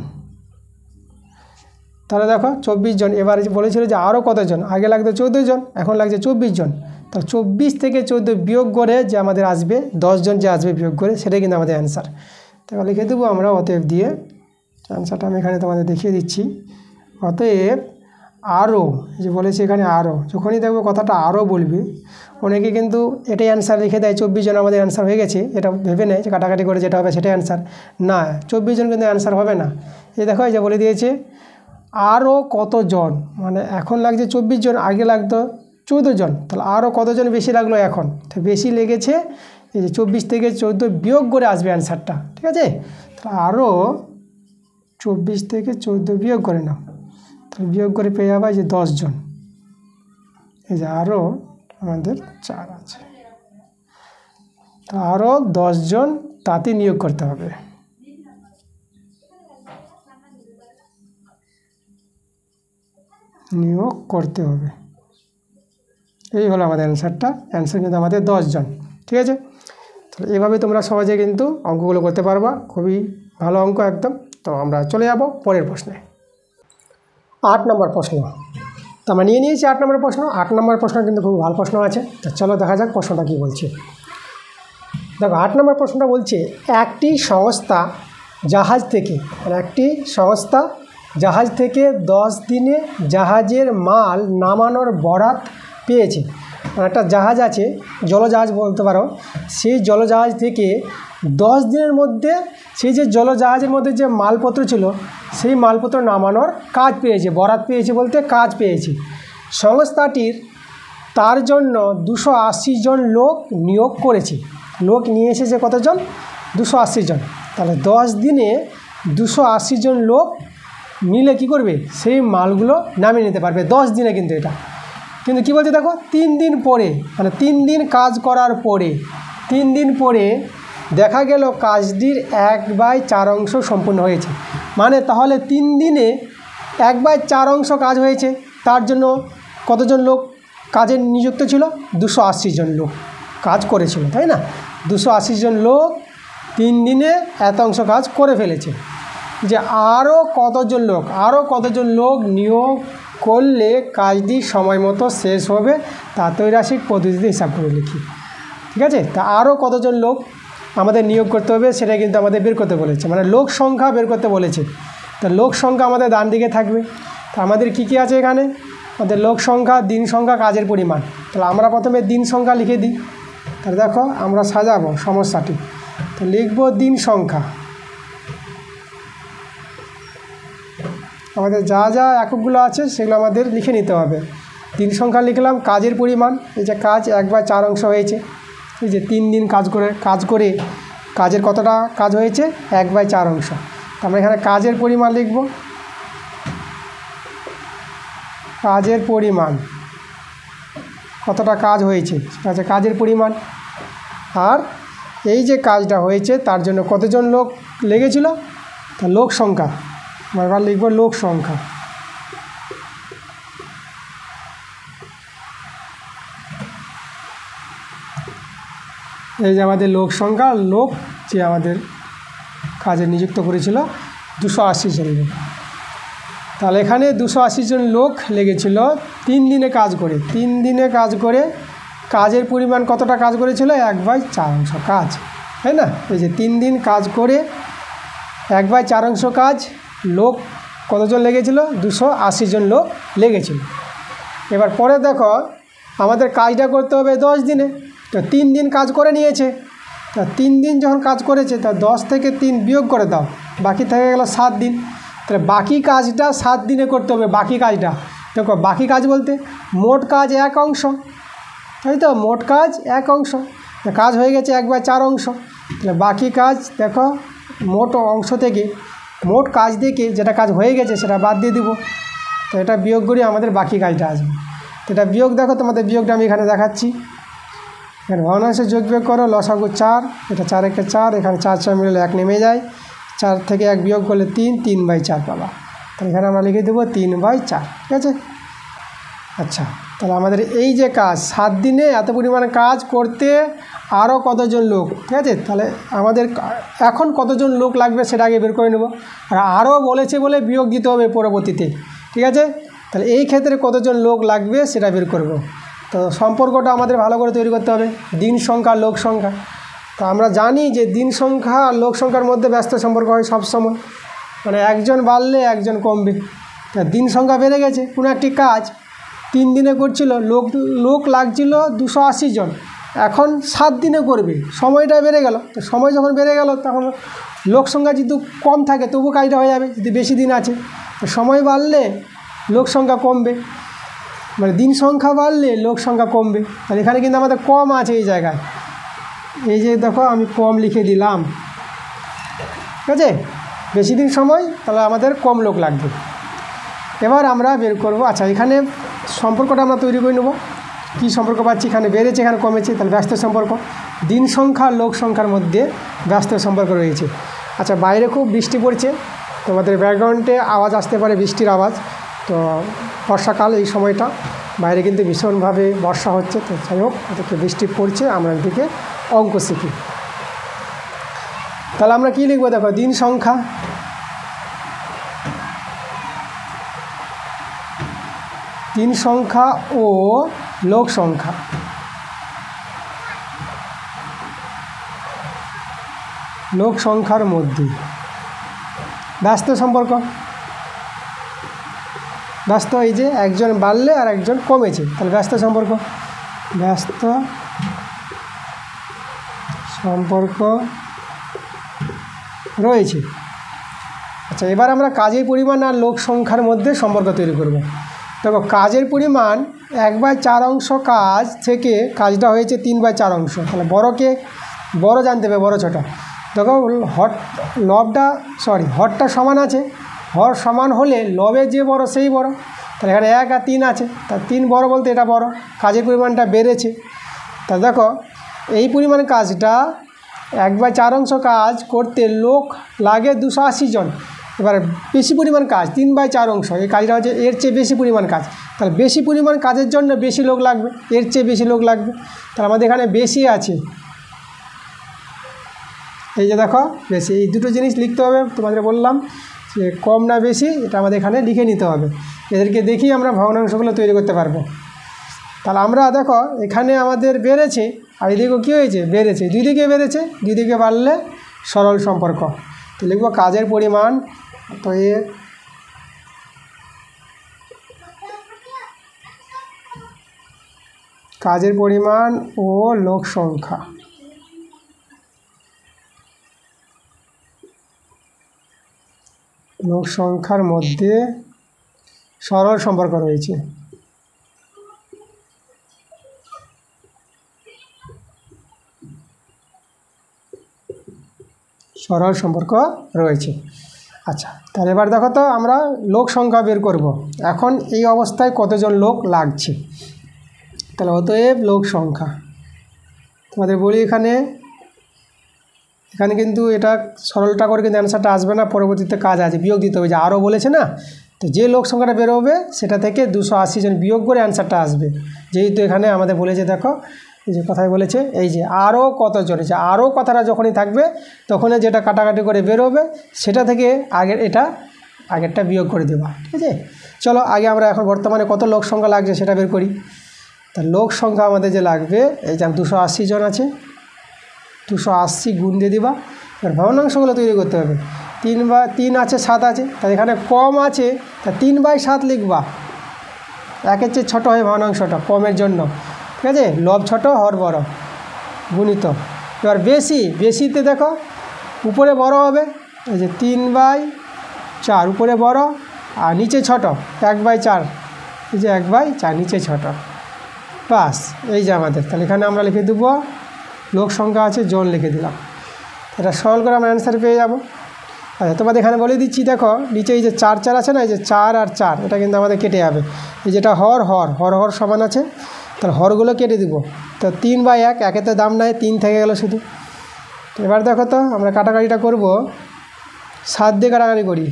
তাহলে দেখো 24 জন। এবার বলেছিল যে আরও কতজন, আগে লাগতো 14 জন, এখন লাগছে 24 জন। তো 24 থেকে 14 বিয়োগ করে যে আমাদের আসবে 10 জন যে আসবে বিয়োগ করে, সেটাই কিন্তু আমাদের অ্যান্সার। তাহলে লিখে দেবো আমরা অতএব দিয়ে, অ্যান্সারটা আমি এখানে তোমাদের দেখিয়ে দিচ্ছি। অতএব আরও, যে বলেছে এখানে আরও, যখনই দেখবো কথাটা আরও বলবে, অনেকে কিন্তু এটাই অ্যান্সার লিখে দেয় 24 জন আমাদের অ্যান্সার হয়ে গেছে, এটা ভেবে নেয় যে কাটাকাটি করে যেটা হবে সেটাই অ্যান্সার। না, 24 জন কিন্তু অ্যান্সার হবে না। এই দেখো এই যে বলে দিয়েছে আরও কতজন, মানে এখন লাগছে 24 জন, আগে লাগতো 14 জন, তাহলে আরও কতজন বেশি লাগলো এখন, তো বেশি লেগেছে এই যে 24 থেকে 14 বিয়োগ করে আসবে অ্যান্সারটা, ঠিক আছে? তাহলে আরও 24 থেকে 14 বিয়োগ করে নাও, তাহলে বিয়োগ করে পেয়ে যাবে যে 10 জন। এই যে আরও আমাদের 4 আছে, তো আরও 10 জন তাঁতি নিয়োগ করতে হবে। নিয়োগ করতে হবে, এই হলো আমাদের অ্যান্সারটা। অ্যান্সার কিন্তু আমাদের 10 জন, ঠিক আছে? তাহলে এভাবে তোমরা সহজে কিন্তু অঙ্কগুলো করতে পারবা, খুবই ভালো অঙ্ক একদম। তো আমরা চলে যাব পরের প্রশ্নে। 8 নম্বর প্রশ্ন। তো আমরা নিয়ে নিয়েছি 8 নম্বর প্রশ্ন। 8 নম্বর প্রশ্ন কিন্তু খুব ভালো প্রশ্ন আছে, তো চলো দেখা যাক প্রশ্নটা কী বলছে। দেখো 8 নম্বর প্রশ্নটা বলছে একটি সংস্থা জাহাজ থেকে, মানে একটি সংস্থা জাহাজ থেকে 10 দিনে জাহাজের মাল নামানোর বরাত পেয়েছে। একটা জাহাজ আছে, জলজাহাজ বলতে পারো, সেই জলজাহাজ থেকে 10 দিনের মধ্যে সেই যে জলজাহাজের মধ্যে যে মালপত্র ছিল সেই মালপত্র নামানোর কাজ পেয়েছে, বরাত পেয়েছে বলতে কাজ পেয়েছে। সংস্থাটির তার জন্য 280 জন লোক নিয়োগ করেছে। লোক নিয়ে এসেছে কতজন? 280 জন। তাহলে 10 দিনে 280 জন লোক নিলে কি করবে? সেই মালগুলো নামিয়ে নিতে পারবে 10 দিনে। কিন্তু এটা কিন্তু কী বলছে দেখো, 3 দিন পরে, মানে 3 দিন কাজ করার পরে, 3 দিন পরে দেখা গেল কাজটির 1/4 অংশ সম্পূর্ণ হয়েছে। মানে তাহলে 3 দিনে 1/4 অংশ কাজ হয়েছে, তার জন্য কতজন লোক কাজে নিযুক্ত ছিল? 280 জন লোক কাজ করেছিল, তাই না? 280 জন লোক 3 দিনে এত অংশ কাজ করে ফেলেছে। যে আরও কতজন লোক নিয়োগ করলে কাজটি সময় মতো শেষ হবে তা ত্রৈরাশিক পদ্ধতিতে হিসাব করে লিখি। ঠিক আছে, তা আরও কতজন লোক আমাদের নিয়োগ করতে হবে সেটা কিন্তু আমাদের বের করতে বলেছে, মানে লোক সংখ্যা বের করতে বলেছে। তা লোক সংখ্যা আমাদের ডান দিকে থাকবে। তা আমাদের কী আছে এখানে, আমাদের লোক সংখ্যা, দিন সংখ্যা, কাজের পরিমাণ। তাহলে আমরা প্রথমে দিন সংখ্যা লিখে দিই। তাহলে দেখো আমরা সাজাবো সমস্যাটি। তো লিখব দিন সংখ্যা। আমাদের যা যা এককগুলো আছে সেগুলো আমাদের লিখে নিতে হবে। দিন সংখ্যা লিখলাম, কাজের পরিমাণ, এই যে কাজ 1/4 অংশ হয়েছে, এই যে 3 দিন কাজ করে কাজের কতটা কাজ হয়েছে 1/4 অংশ। আমরা এখানে কাজের পরিমাণ লিখব, কাজের পরিমাণ কতটা কাজ হয়েছে সেটা হচ্ছে কাজের পরিমাণ। আর এই যে কাজটা হয়েছে তার জন্য কতজন লোক লেগেছিল, তা লোক সংখ্যা। আমরা এবার লিখব লোক সংখ্যা। এই যে আমাদের লোক সংখ্যা, লোক যে আমাদের কাজে নিযুক্ত করেছিল 280 জন লোক। তাহলে এখানে 280 জন লোক লেগেছিল 3 দিনে কাজ করে। 3 দিনে কাজ করে কাজের পরিমাণ কতটা কাজ করেছিল 1/4 অংশ কাজ, তাই না? এই যে 3 দিন কাজ করে 1/4 অংশ কাজ, লোক কতজন লেগেছিল 280 জন লোক লেগেছিল। এবার পরে দেখো আমাদের কাজটা করতে হবে 10 দিনে। তো 3 দিন কাজ করে নিয়েছে, তা 3 দিন যখন কাজ করেছে তা 10 থেকে 3 বিয়োগ করে দাও, বাকি থেকে গেল 7 দিন। তাহলে বাকি কাজটা 7 দিনে করতে হবে। বাকি কাজটা দেখো, বাকি কাজ বলতে মোট কাজ 1 অংশ, তাই তো? মোট কাজ 1 অংশ, কাজ হয়ে গেছে 1/4 অংশ। তাহলে বাকি কাজ দেখো, মোট অংশ থেকে মোট কাজ থেকে যেটা কাজ হয়ে গেছে সেটা বাদ দিয়ে দিব। তো এটা বিয়োগ করে আমাদের বাকি কাজটা আসবে। তো এটা বিয়োগ দেখো, তোমাদের বিয়োগটা আমি এখানে দেখাচ্ছি। এখানে ভগ্নাংশে যোগ বিয়োগ করো, লসাগু 4, এটা 4 একে 4, এখানে 4 4 মিলে 1 নেমে যায়, 4 থেকে 1 বিয়োগ করলে 3, 3/4 পাবা। তাহলে এখানে আমরা লিখে দেবো 3/4। ঠিক আছে, আচ্ছা। তাহলে আমাদের এই যে কাজ 7 দিনে এত পরিমাণ কাজ করতে আরও কতজন লোক, ঠিক আছে? তাহলে আমাদের এখন কতজন লোক লাগবে সেটা আগে বের করে নেব। আর আরও বলেছে বলে বিয়োগ দিতে হবে পরবর্তীতে, ঠিক আছে? তাহলে এই ক্ষেত্রে কতজন লোক লাগবে সেটা বের করব। তো সম্পর্কটা আমাদের ভালো করে তৈরি করতে হবে, দিন সংখ্যা লোক সংখ্যা। তো আমরা জানি যে দিন সংখ্যা আর লোক সংখ্যার মধ্যে ব্যস্ত সম্পর্ক হয় সবসময়, মানে একজন বাড়লে একজন কমবে। তা দিন সংখ্যা বেড়ে গেছে, কোনো একটি কাজ 3 দিনে করছিল, লোক লাগছিল 280 জন, এখন 7 দিনে করবে, সময়টা বেড়ে গেল। তো সময় যখন বেড়ে গেল তখন লোক সংখ্যা যেহেতু কম থাকে তবু কাজটা হয়ে যাবে, যদি বেশি দিন আছে। তো সময় বাড়লে লোক সংখ্যা কমবে, মানে দিন সংখ্যা বাড়লে লোক সংখ্যা কমবে। তাহলে এখানে কিন্তু আমাদের কম আছে এই জায়গায়, এই যে দেখো আমি কম লিখে দিলাম, ঠিক আছে? বেশি দিন সময়, তাহলে আমাদের কম লোক লাগবে। এবার আমরা বের করব, আচ্ছা এখানে সম্পর্কটা আমরা তৈরি করে নেব। কী সম্পর্ক পাচ্ছি, এখানে বেড়েছে এখানে কমেছে, তাহলে ব্যস্ত সম্পর্ক। দিন সংখ্যা লোক সংখ্যার মধ্যে ব্যস্ত সম্পর্ক রয়েছে। আচ্ছা বাইরে খুব বৃষ্টি পড়ছে, তোমাদের ব্যাকগ্রাউন্ডে আওয়াজ আসতে পারে, বৃষ্টির আওয়াজ। তো বর্ষাকাল এই সময়টা, বাইরে কিন্তু ভীষণভাবে বর্ষা হচ্ছে। তো যাই হোক, ওদেরকে বৃষ্টি পড়ছে, আমরা এদিকে অঙ্ক শিখি। তাহলে আমরা কী লিখবো দেখো, দিন সংখ্যা, দিন সংখ্যা ও লোক সংখ্যা, লোক সংখ্যার মধ্যে ব্যস্ত সম্পর্ক। ব্যস্ত এই যে একজন বাড়লে আর একজন কমেছে, তাহলে ব্যস্ত সম্পর্ক, ব্যস্ত সম্পর্ক রয়েছে। আচ্ছা এবার আমরা কাজের পরিমাণ আর লোক সংখ্যার মধ্যে সম্পর্ক তৈরি করব। দেখো কাজের পরিমাণ 1/4 অংশ কাজ থেকে কাজটা হয়েছে 3/4 অংশ। তাহলে বড় জানতে হবে, বড় ছোটো। দেখো হরটা সমান আছে, হর সমান হলে লবে যে বড় সেই বড়। তাহলে এখানে 1 আর 3 আছে, তা 3 বড় বলতে এটা বড়, কাজের পরিমাণটা বেড়েছে। তা দেখো এই পরিমাণ কাজটা 1/4 অংশ কাজ করতে লোক লাগে 280 জন। এবার বেশি পরিমাণ কাজ 3/4 অংশ, এই কাজটা হচ্ছে এর চেয়ে বেশি পরিমাণ কাজ। তাহলে বেশি পরিমাণ কাজের জন্য বেশি লোক লাগবে, এর চেয়ে বেশি লোক লাগবে। তাহলে আমাদের এখানে বেশি আছে, এই যে দেখো বেশি, এই দুটো জিনিস লিখতে হবে। তোমাদের বললাম যে কম না বেশি এটা আমাদের এখানে লিখে নিতে হবে। এদেরকে দেখি আমরা ভগ্নাংশগুলো তৈরি করতে পারবো। তাহলে আমরা দেখো এখানে আমাদের বেড়েছে আর এদিকেও কী হয়েছে, বেড়েছে, দুই দিকে বেড়েছে, দুই দিকে বাড়লে সরল সম্পর্ক। তো লিখব কাজের পরিমাণ, তো কাজের পরিমাণ ও লোক সংখ্যা। লোক সংখ্যার মধ্যে সরল সম্পর্ক রয়েছে। সরল সম্পর্ক রয়েছে। আচ্ছা, তাহলে এবার দেখো তো আমরা লোক সংখ্যা বের করব। এখন এই অবস্থায় কতজন লোক লাগছে, তাহলে অতএব লোক সংখ্যা তোমাদের বলি এখানে কিন্তু এটা সরলটা করে কিন্তু অ্যান্সারটা আসবে না, পরবর্তীতে কাজ আছে, বিয়োগ দিতে হবে, যে আরও বলেছে না। তো যে লোক সংখ্যাটা বেরোবে সেটা থেকে 280 জন বিয়োগ করে অ্যান্সারটা আসবে। যেহেতু এখানে আমাদের বলেছে দেখো এই যে কথায় বলেছে এই যে আরও কতজন, যে আরও কথাটা যখনই থাকবে তখনই যেটা কাটাকাটি করে বেরোবে সেটা থেকে আগেরটা বিয়োগ করে দেবা। ঠিক আছে, চলো আগে আমরা এখন বর্তমানে কত লোক সংখ্যা লাগছে সেটা বের করি। তা লোক সংখ্যা আমাদের যে লাগবে এই যে 280 জন আছে, 280 গুণ দিয়ে দিবা। এবার ভগ্নাংশগুলো তৈরি করতে হবে। 3 আছে 7 আছে, তাই এখানে কম আছে, তা 3/7 লিখবা। একের চেয়ে ছোটো হয় ভগ্নাংশটা কমের জন্য। ঠিক আছে, লব ছোট হর বড়, গুণিত। এবার বেশিতে দেখো উপরে বড় হবে, এই যে 3/4 উপরে বড় আর নিচে ছোট, 1/4, এই যে 1/4 নিচে ছোট। বাস, এই যে আমাদের, তাহলে এখানে আমরা লিখে দেবো লোক সংখ্যা আছে জন লিখে দিলাম। এটা সরল করে আমরা অ্যান্সার পেয়ে যাব। আচ্ছা, তোমাদের এখানে বলে দিচ্ছি দেখো নিচে এই যে 4 আছে না, এই যে 4 আর 4 এটা কিন্তু আমাদের কেটে যাবে। এই যেটা হর সমান আছে, তাহলে হরগুলো কেটে দিব। তো 3/1, একেতে দাম নাই, 3 থেকে গেল শুধু। এবার দেখো তো আমরা কাটাকাটিটা করব, 7 দিয়ে কাটাকাটি করি।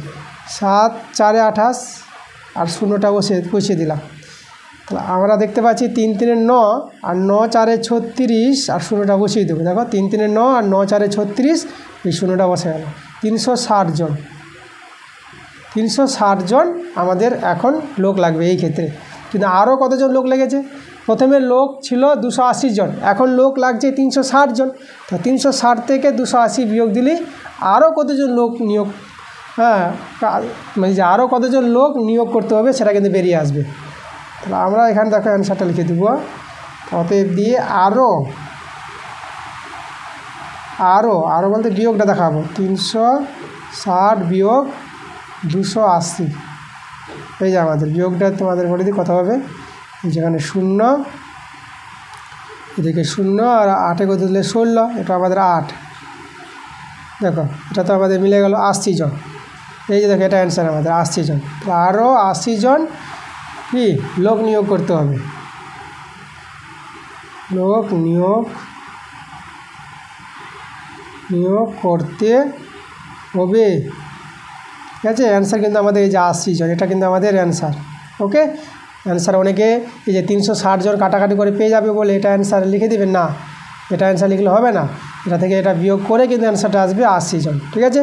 7 4 28 আর 0টা বসিয়ে দিলাম। তাহলে আমরা দেখতে পাচ্ছি 3 3 9 আর 9 4 36 আর 0টা বসিয়ে দেবো। দেখো 3 3 9 আর 9 4 36, এই 0টা বসে গেল। 360 জন। 360 জন আমাদের এখন লোক লাগবে এই ক্ষেত্রে। কিন্তু আরও কতজন লোক লেগেছে, প্রথমে লোক ছিল 280 জন, এখন লোক লাগছে 360 জন। তো 360 থেকে 280 বিয়োগ দিলেই আরও কতজন লোক নিয়োগ, মানে যে আরও কতজন লোক নিয়োগ করতে হবে সেটা কিন্তু বেরিয়ে আসবে। তাহলে আমরা এখানে দেখো অ্যান্সারটা লিখে দেব। অতএব দিয়ে আরও বলতে বিয়োগটা দেখাবো, 360 বিয়োগ 280, এই যে আমাদের বিয়োগটা তোমাদের বলে দিই কত হবে। যেখানে 0, এদিকে 0 আর 8 কত দিলে 16, এটা আমাদের 8। দেখো এটা তো আমাদের মিলে গেল 80 জন। এই যে দেখো এটা অ্যান্সার আমাদের 80 জন। আরও 80 জন কি লোক নিয়োগ করতে হবে, লোক নিয়োগ করতে হবে। ঠিক আছে, অ্যান্সার কিন্তু আমাদের এই যে 80 জন, এটা কিন্তু আমাদের অ্যান্সার। ওকে, অ্যান্সার অনেকে এই যে 360 জন কাটাকাটি করে পেয়ে যাবে বলে এটা অ্যান্সার লিখে দেবেন না, এটা অ্যান্সার লিখলে হবে না, এটা থেকে এটা বিয়োগ করে কিন্তু অ্যান্সারটা আসবে 80 জন। ঠিক আছে,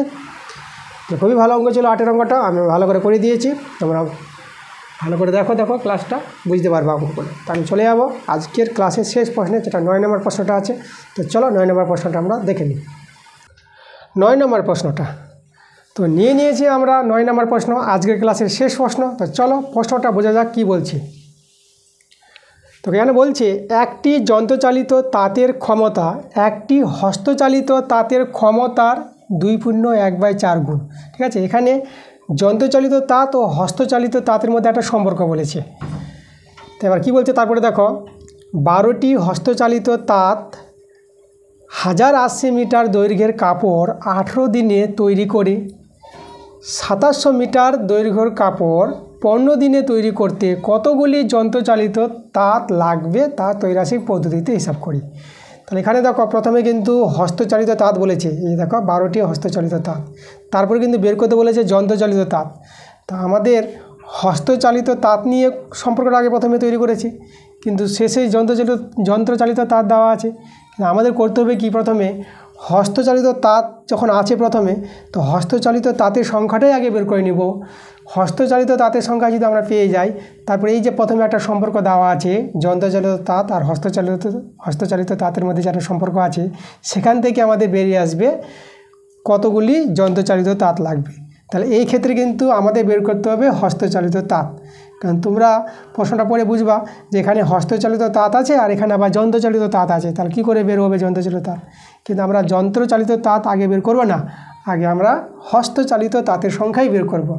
তো খুবই ভালো অঙ্ক ছিল 8 অঙ্কটা, আমি ভালো করে করে দিয়েছি। তোমরা ভালো করে দেখো ক্লাসটা, বুঝতে পারবো অঙ্ক করে। তো আমি চলে যাবো আজকের ক্লাসের শেষ প্রশ্নে, যেটা 9 নম্বর প্রশ্নটা আছে। তো চলো 9 নম্বর প্রশ্নটা আমরা দেখে নিই। 9 নম্বর প্রশ্নটা তো নিয়েছি আমরা 9 নম্বর প্রশ্ন, আজকের ক্লাসের শেষ প্রশ্ন। তো চলো প্রশ্নটা বোঝা যাক কী বলছে। তো এখানে বলছে একটি যন্ত্রচালিত তাঁতের ক্ষমতা একটি হস্তচালিত তাঁতের ক্ষমতার 2.1/4 গুণ। ঠিক আছে, এখানে যন্ত্রচালিত তাঁত ও হস্তচালিত তাঁতের মধ্যে একটা সম্পর্ক বলেছে। তো এবার কী বলছে তারপরে দেখো, 12টি হস্তচালিত তাঁত 1080 মিটার দৈর্ঘ্যের কাপড় 18 দিনে তৈরি করে 2700 মিটার দৈর্ঘ্যের কাপড় 15 দিনে তৈরি করতে কতগুলি যন্ত্রচালিত তাঁত লাগবে তা ত্রৈরাসিক পদ্ধতিতে হিসাব করি। তাহলে এখানে দেখো প্রথমে কিন্তু হস্তচালিত তাঁত বলেছে, এই দেখো 12টি হস্তচালিত তাঁত, তারপরে কিন্তু বের করতে বলেছে যন্ত্রচালিত তাঁত। তা আমাদের হস্তচালিত তাঁত নিয়ে সম্পর্কটা আগে প্রথমে তৈরি করেছি, কিন্তু শেষে যন্ত্রচালিত তাঁত দেওয়া আছে। আমাদের করতে হবে কি, প্রথমে হস্তচালিত তাঁত যখন আছে প্রথমে, তো হস্তচালিত তাঁতের সংখ্যাটাই আগে বের করে নিব। হস্তচালিত তাঁতের সংখ্যা যদি আমরা পেয়ে যাই, তারপরে এই যে প্রথমে একটা সম্পর্ক দেওয়া আছে যন্ত্রচালিত তাঁত আর হস্তচালিত তাঁতের মধ্যে যেটা সম্পর্ক আছে, সেখান থেকে আমাদের বেরিয়ে আসবে কতগুলি যন্ত্রচালিত তাঁত লাগবে। তাহলে এই ক্ষেত্রে কিন্তু আমাদের বের করতে হবে হস্তচালিত তাঁত। কারণ তোমরা প্রশ্নটা পড়ে বুঝবা যে এখানে হস্তচালিত তাঁত আছে আর এখানে আবার যন্ত্রচালিত তাঁত আছে, তাহলে কী করে বের হবে যন্ত্রচালিত তাঁত। কিন্তু আমরা যন্ত্রচালিত তাঁত আগে বের করব না, আগে আমরা হস্তচালিত তাঁতের সংখ্যাই বের করব।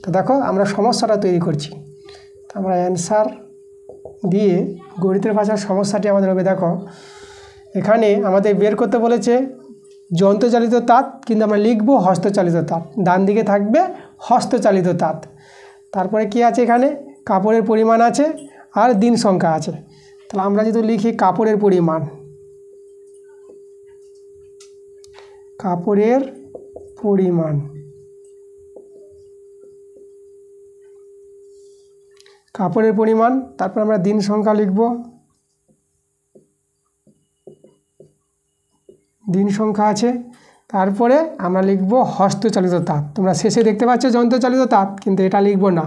তো দেখো আমরা সমস্যাটা তৈরি করছি, তো আমরা অ্যান্সার দিয়ে গণিতের ভাষার সমস্যাটি আমাদের হবে। দেখো এখানে আমাদের বের করতে বলেছে যন্ত্রচালিত তাঁত, কিন্তু আমরা লিখব হস্তচালিত তাঁত। ডান দিকে থাকবে হস্তচালিত তাঁত। তারপরে কি আছে, এখানে কাপড়ের পরিমাণ আছে আর দিন সংখ্যা আছে। তাহলে আমরা যদি লিখি কাপড়ের পরিমাণ, কাপড়ের পরিমাণ, কাপড়ের পরিমাণ, তারপর আমরা দিন সংখ্যা লিখব, দিন সংখ্যা আছে। তারপরে আমরা লিখব হস্তচালিত তাঁত। তোমরা শেষে দেখতে পাচ্ছ যন্ত্রচালিত তাঁত, কিন্তু এটা লিখব না,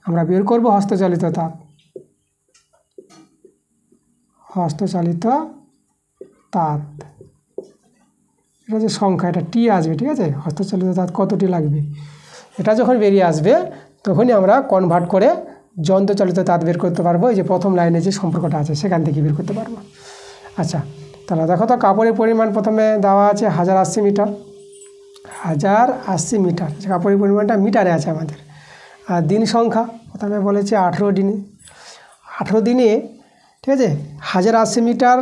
আমরা বের করব হস্তচালিত তাঁত। হস্তচালিত তাঁত, এটা যে সংখ্যা, এটা টি আসবে, ঠিক আছে। হস্তচালিত তাঁত কতটি লাগবে, এটা যখন বেরিয়ে আসবে তখনই আমরা কনভার্ট করে যন্ত্রচালিত তাঁত বের করতে পারবো। এই যে প্রথম লাইনে যে সম্পর্কটা আছে সেখান থেকে বের করতে পারবো। আচ্ছা, তাহলে দেখো তো কাপড়ের পরিমাণ প্রথমে দেওয়া আছে 1080 মিটার, 1080 মিটার, কাপড়ের পরিমাণটা মিটারে আছে আমাদের। আর দিন সংখ্যা প্রথমে বলেছে 18 দিনে, 18 দিনে, ঠিক আছে। 1080 মিটার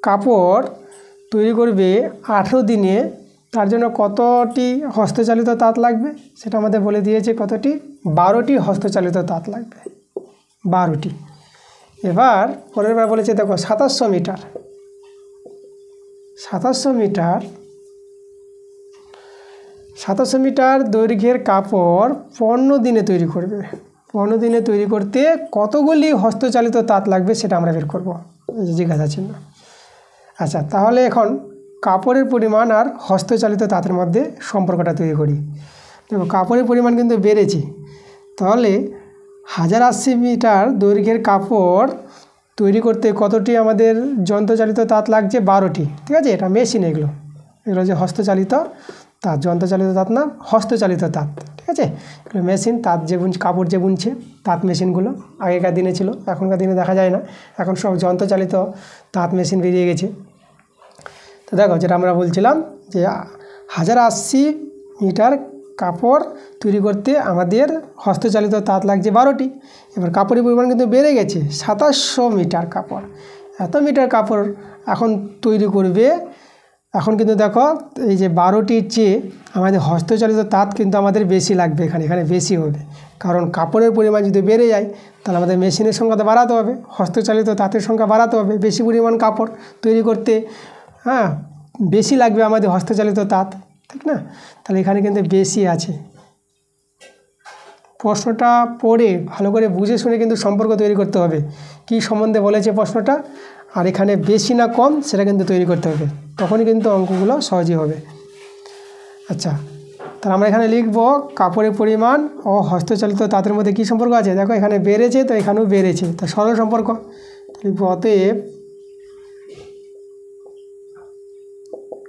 কাপড় তৈরি করবে 18 দিনে, তার জন্য কতটি হস্তচালিত তাঁত লাগবে সেটা আমাদের বলে দিয়েছে, কতটি, 12টি হস্তচালিত তাঁত লাগবে, 12টি। এবার পরের বার বলেছে দেখো 2700 মিটার, 2700 মিটার, 2700 মিটার দৈর্ঘ্যের কাপড় 15 দিনে তৈরি করবে। 15 দিনে তৈরি করতে কতগুলি হস্তচালিত তাঁত লাগবে সেটা আমরা বের করব, এই যে জিজ্ঞাসা চিহ্ন। আচ্ছা, তাহলে এখন কাপড়ের পরিমাণ আর হস্তচালিত তাঁতের মধ্যে সম্পর্কটা তৈরি করি। দেখো কাপড়ের পরিমাণ কিন্তু বেড়েছে, তাহলে 1080 মিটার দৈর্ঘ্যের কাপড় তৈরি করতে কতটি আমাদের যন্ত্রচালিত তাঁত লাগছে, 12টি, ঠিক আছে। এটা মেশিন, এগুলো যে হস্তচালিত তাঁত, যন্ত্রচালিত তাঁত না, হস্তচালিত তাঁত, ঠিক আছে। এগুলো মেশিন, তাঁত যে বুনছে, কাপড় যে বুনছে, তাঁত মেশিনগুলো আগেকার দিনে ছিল, এখনকার দিনে দেখা যায় না, এখন সব যন্ত্রচালিত তাঁত মেশিন বেরিয়ে গেছে। তো দেখো যেটা আমরা বলছিলাম যে 1080 মিটার কাপড় তৈরি করতে আমাদের হস্তচালিত তাঁত লাগছে 12টি। এবার কাপড়ের পরিমাণ কিন্তু বেড়ে গেছে, 2700 মিটার কাপড়, এত মিটার কাপড় এখন তৈরি করবে। এখন কিন্তু দেখো এই যে 12টির চেয়ে আমাদের হস্তচালিত তাঁত কিন্তু আমাদের বেশি লাগবে, এখানে বেশি হবে, কারণ কাপড়ের পরিমাণ যদি বেড়ে যায় তাহলে আমাদের মেশিনের সংখ্যাটা বাড়াতে হবে, হস্তচালিত তাঁতের সংখ্যা বাড়াতে হবে, বেশি পরিমাণ কাপড় তৈরি করতে, হ্যাঁ, বেশি লাগবে আমাদের হস্তচালিত তাঁত, ঠিক না। তাহলে এখানে কিন্তু বেশি আছে। প্রশ্নটা পড়ে ভালো করে বুঝে শুনে কিন্তু সম্পর্ক তৈরি করতে হবে, কি সম্বন্ধে বলেছে প্রশ্নটা, আর এখানে বেশি না কম সেটা কিন্তু তৈরি করতে হবে, তখনই কিন্তু অঙ্কগুলো সহজই হবে। আচ্ছা, তাহলে আমরা এখানে লিখব কাপড়ের পরিমাণ ও হস্তচালিত তাঁতের মধ্যে কী সম্পর্ক আছে। দেখো এখানে বেড়েছে, তো এখানেও বেড়েছে, তা সরল সম্পর্ক লিখব, অতএব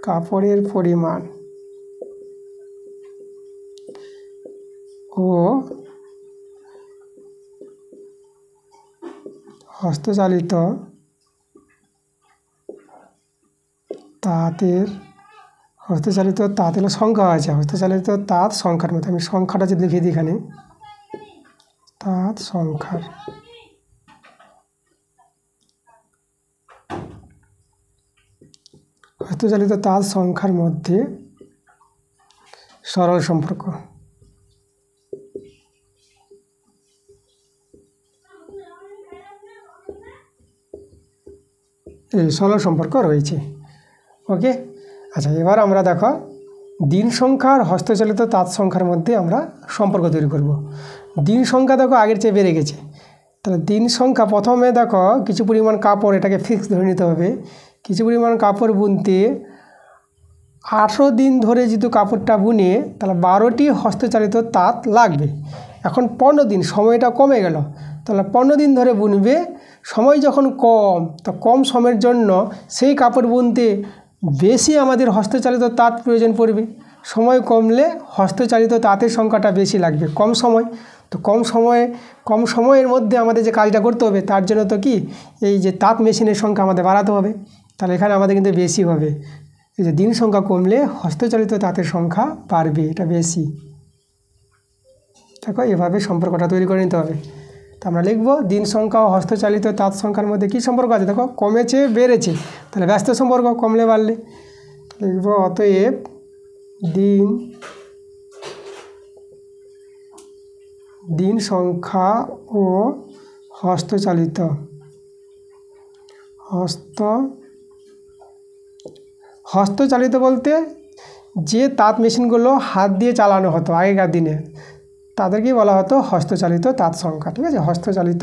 কাপড়ের পরিমাণ ও হস্তচালিত তাঁতের, হস্তচালিত তাঁতের সংখ্যা আছে, হস্তচালিত তাঁত সংখ্যার মধ্যে আমি সংখ্যাটা যদি লিখে দিই এখানে, তাঁত সংখ্যার, হস্তচালিত তাঁত সংখ্যার মধ্যে সরল সম্পর্ক। এই সরল সম্পর্ক রয়েছে, ওকে। আচ্ছা, এবার আমরা দেখো দিন সংখ্যা আর হস্তচালিত তাঁত সংখ্যার মধ্যে আমরা সম্পর্ক তৈরি করব। দিন সংখ্যা দেখো আগের চেয়ে বেড়ে গেছে, তাহলে দিন সংখ্যা প্রথমে দেখো কিছু পরিমাণ কাপড়, এটাকে ফিক্স ধরে নিতে হবে, কিছু পরিমাণ কাপড় বুনতে 18 দিন ধরে যেহেতু কাপড়টা বুনে তাহলে 12টি হস্তচালিত তাঁত লাগবে। এখন 15 দিন, সময়টা কমে গেল, তাহলে 15 দিন ধরে বুনবে, সময় যখন কম, তো কম সময়ের জন্য সেই কাপড় বুনতে বেশি আমাদের হস্তচালিত তাঁত প্রয়োজন পড়বে। সময় কমলে হস্তচালিত তাঁতের সংখ্যাটা বেশি লাগবে, কম সময়। তো কম সময়ের মধ্যে আমাদের যে কাজটা করতে হবে, তার জন্য তো কি এই যে তাঁত মেশিনের সংখ্যা আমাদের বাড়াতে হবে। তাহলে এখানে আমাদের কিন্তু বেশি হবে, এই যে দিন সংখ্যা কমলে হস্তচালিত তাঁতের সংখ্যা বাড়বে, এটা বেশি। দেখো এভাবে সম্পর্কটা তৈরি করে নিতে হবে। তো আমরা লিখব দিন সংখ্যা ও হস্তচালিত তাঁত সংখ্যার মধ্যে কী সম্পর্ক আছে, দেখো কমেছে বেড়েছে, তাহলে ব্যস্ত সম্পর্ক, কমলে বাড়লে। লিখব অতএব দিন সংখ্যা ও হস্তচালিত বলতে যে তাঁত মেশিনগুলো হাত দিয়ে চালানো হতো আগেকার দিনে, তাদেরকেই বলা হতো হস্তচালিত তাঁত সংখ্যা। ঠিক আছে, হস্তচালিত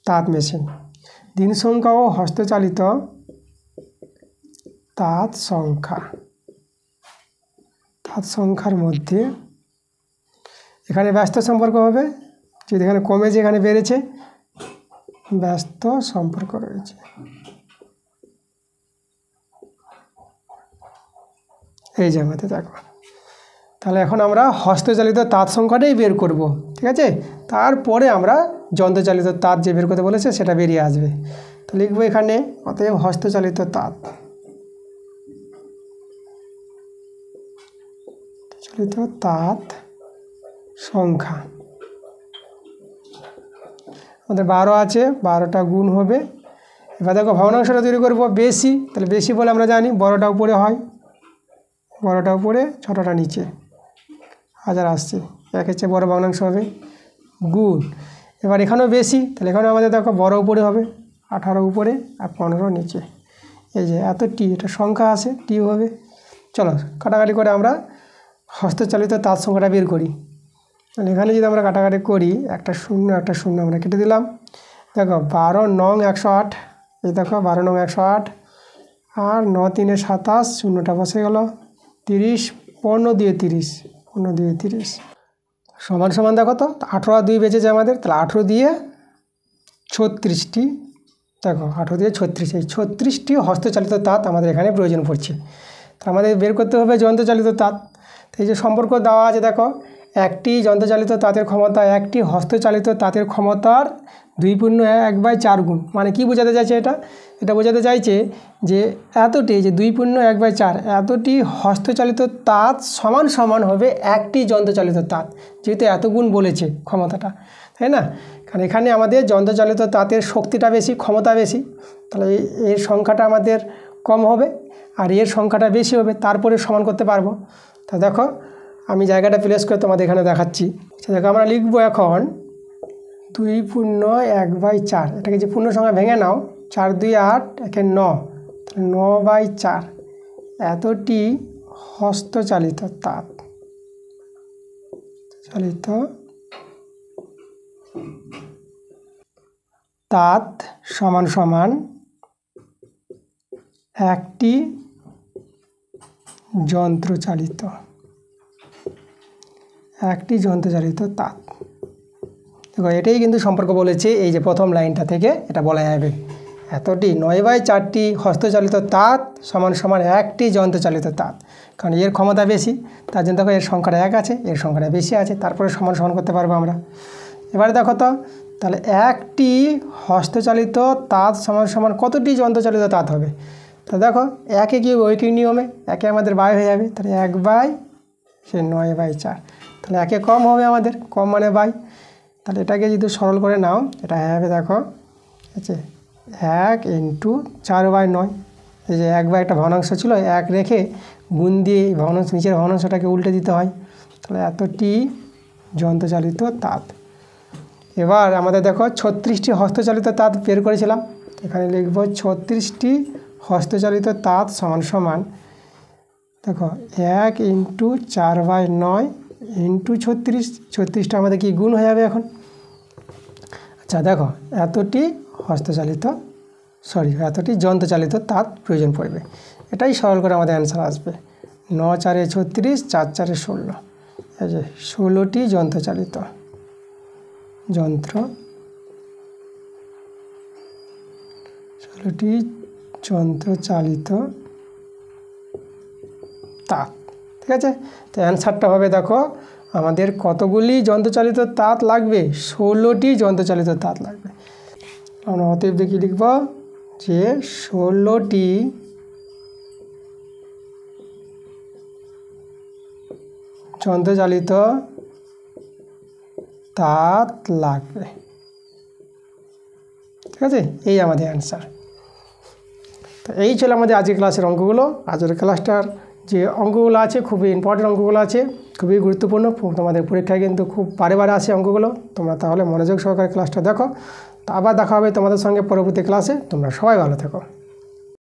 তাঁত মেশিন। দিন সংখ্যা ও হস্তচালিত তাঁত সংখ্যার মধ্যে এখানে ব্যস্ত সম্পর্ক হবে, যদি এখানে কমেছে এখানে বেড়েছে, ব্যস্ত সম্পর্ক রয়েছে। এই যে আমাদের দেখো, তাহলে এখন আমরা হস্তচালিত তাঁত সংখ্যাটাই বের করব। ঠিক আছে, তারপরে আমরা যন্ত্রচালিত তাঁত যে বের করতে বলেছে সেটা বেরিয়ে আসবে। তো লিখবো এখানে অতএব হস্তচালিত তাঁত সংখ্যা আমাদের 12 আছে, 12টা গুণ হবে। এবার দেখো ভগ্নাংশটা তৈরি করবো বেশি, তাহলে বেশি বলে আমরা জানি বড়টা উপরে হয়, বড়টা উপরে ছোটটা নিচে, হাজার আসছে, একের চেয়ে বড় ভগ্নাংশ হবে, গুণ। এবার এখানেও বেশি, তাহলে এখানে আমাদের দেখো বড় উপরে হবে, 18 উপরে আর 15 নিচে। এই যে এত টি, এটা সংখ্যা আছে, টি হবে। চলো কাটাকাটি করে আমরা হস্তচালিত তাঁত সংখ্যাটা বের করি। তাহলে এখানে যদি আমরা কাটাকাটি করি, একটা শূন্য আমরা কেটে দিলাম। দেখো 12 নং 108, এই দেখো 12 নং 108 আর 9 3 27, শূন্যটা বসে গেল, 30 15 দিয়ে 30 সমান সমান দেখো তো 18 আর 2 বেঁচেছে আমাদের, তাহলে 18 দিয়ে 36টি, দেখো 18 দিয়ে 36, এই 36টি হস্তচালিত তাঁত আমাদের এখানে প্রয়োজন পড়ছে। তো আমাদের বের করতে হবে যন্ত্রচালিত তাঁত। এই যে সম্পর্ক দেওয়া আছে দেখো, একটি যন্ত্রচালিত তাঁতের ক্ষমতা একটি হস্তচালিত তাঁতের ক্ষমতার 2.1/4 গুণ। মানে কি বোঝাতে চাইছে এটা বোঝাতে চাইছে যে এতটি, যে 2.1/4 এতটি হস্তচালিত তাঁত সমান সমান হবে একটি যন্ত্রচালিত তাঁত, যেহেতু এত গুণ বলেছে ক্ষমতাটা, তাই না? কারণ এখানে আমাদের যন্ত্রচালিত তাঁতের শক্তিটা বেশি, ক্ষমতা বেশি, তাহলে এর সংখ্যাটা আমাদের কম হবে আর এর সংখ্যাটা বেশি হবে, তারপরে সমান করতে পারবো। তা দেখো আমি জায়গাটা প্লেস করে তোমাদের এখানে দেখাচ্ছি। দেখো আমরা লিখব এখন 2.1/4, এটাকে যে পূর্ণ সংখ্যা ভেঙে নাও, 4 2 8 একে 9, 9/4 এতটি হস্তচালিত তাঁত সমান সমান একটি যন্ত্রচালিত তাঁত। দেখো এটাই কিন্তু সম্পর্ক বলেছে, এই যে প্রথম লাইনটা থেকে এটা বলা যাবে, এতটি 9/4টি হস্তচালিত তাঁত সমান সমান একটি যন্ত্রচালিত তাঁত। কারণ এর ক্ষমতা বেশি, তার জন্য দেখো এর সংখ্যাটা 1 আছে, এর সংখ্যাটা বেশি আছে, তারপরে সমান সমান করতে পারবো আমরা। এবারে দেখো তো, তাহলে একটি হস্তচালিত তাঁত সমান সমান কতটি যন্ত্রচালিত তাঁত হবে? তো দেখো একে কি ঐকিক নিয়মে একে আমাদের বাই হয়ে যাবে, তাহলে 1/9/4, তাহলে একে কম হবে আমাদের, কম মানে বাই। তাহলে এটাকে যদি সরল করে নাও, এটা হবে দেখো, আছে 1 × 4/9, এই যে 1/, একটা ভগ্নাংশ ছিল, 1 রেখে গুণ দিয়ে ভগ্নাংশ, নিচের ভগ্নাংশটাকে উল্টে দিতে হয়, তাহলে এতটি যন্ত্রচালিত তাঁত। এবার আমাদের দেখো 36টি হস্তচালিত তাঁত বের করেছিলাম, এখানে লিখব 36টি হস্তচালিত তাঁত সমান সমান, দেখো 1 × 4/9 × 36টা আমাদের কি গুণ হয়ে যাবে এখন। আচ্ছা দেখো এতটি যন্ত্রচালিত তাঁত প্রয়োজন পড়বে, এটাই সরল করে আমাদের অ্যান্সার আসবে 9 4 36, 4 4 16, এই যে 16টি যন্ত্রচালিত তাঁত। ঠিক আছে, তো অ্যান্সারটা হবে দেখো আমাদের কতগুলি যন্ত্রচালিত তাঁত লাগবে, 16টি যন্ত্রচালিত তাঁত লাগবে। আমরা অতএব দেখি লিখব যে 16টি যন্ত্রচালিত তাঁত লাগবে। ঠিক আছে, এই আমাদের অ্যান্সার। তো এই ছিল আমাদের আজকের ক্লাসের অঙ্কগুলো। আজকের ক্লাসটার যে অঙ্কগুলো আছে খুবই ইম্পর্টেন্ট অঙ্কগুলো আছে, খুবই গুরুত্বপূর্ণ, তোমাদের পরীক্ষায় কিন্তু খুব বারে বারে আসে অঙ্কগুলো। তোমরা তাহলে মনোযোগ সহকারে ক্লাসটা দেখো। তো আবার দেখা হবে তোমাদের সঙ্গে পরবর্তী ক্লাসে। তোমরা সবাই ভালো থেকো।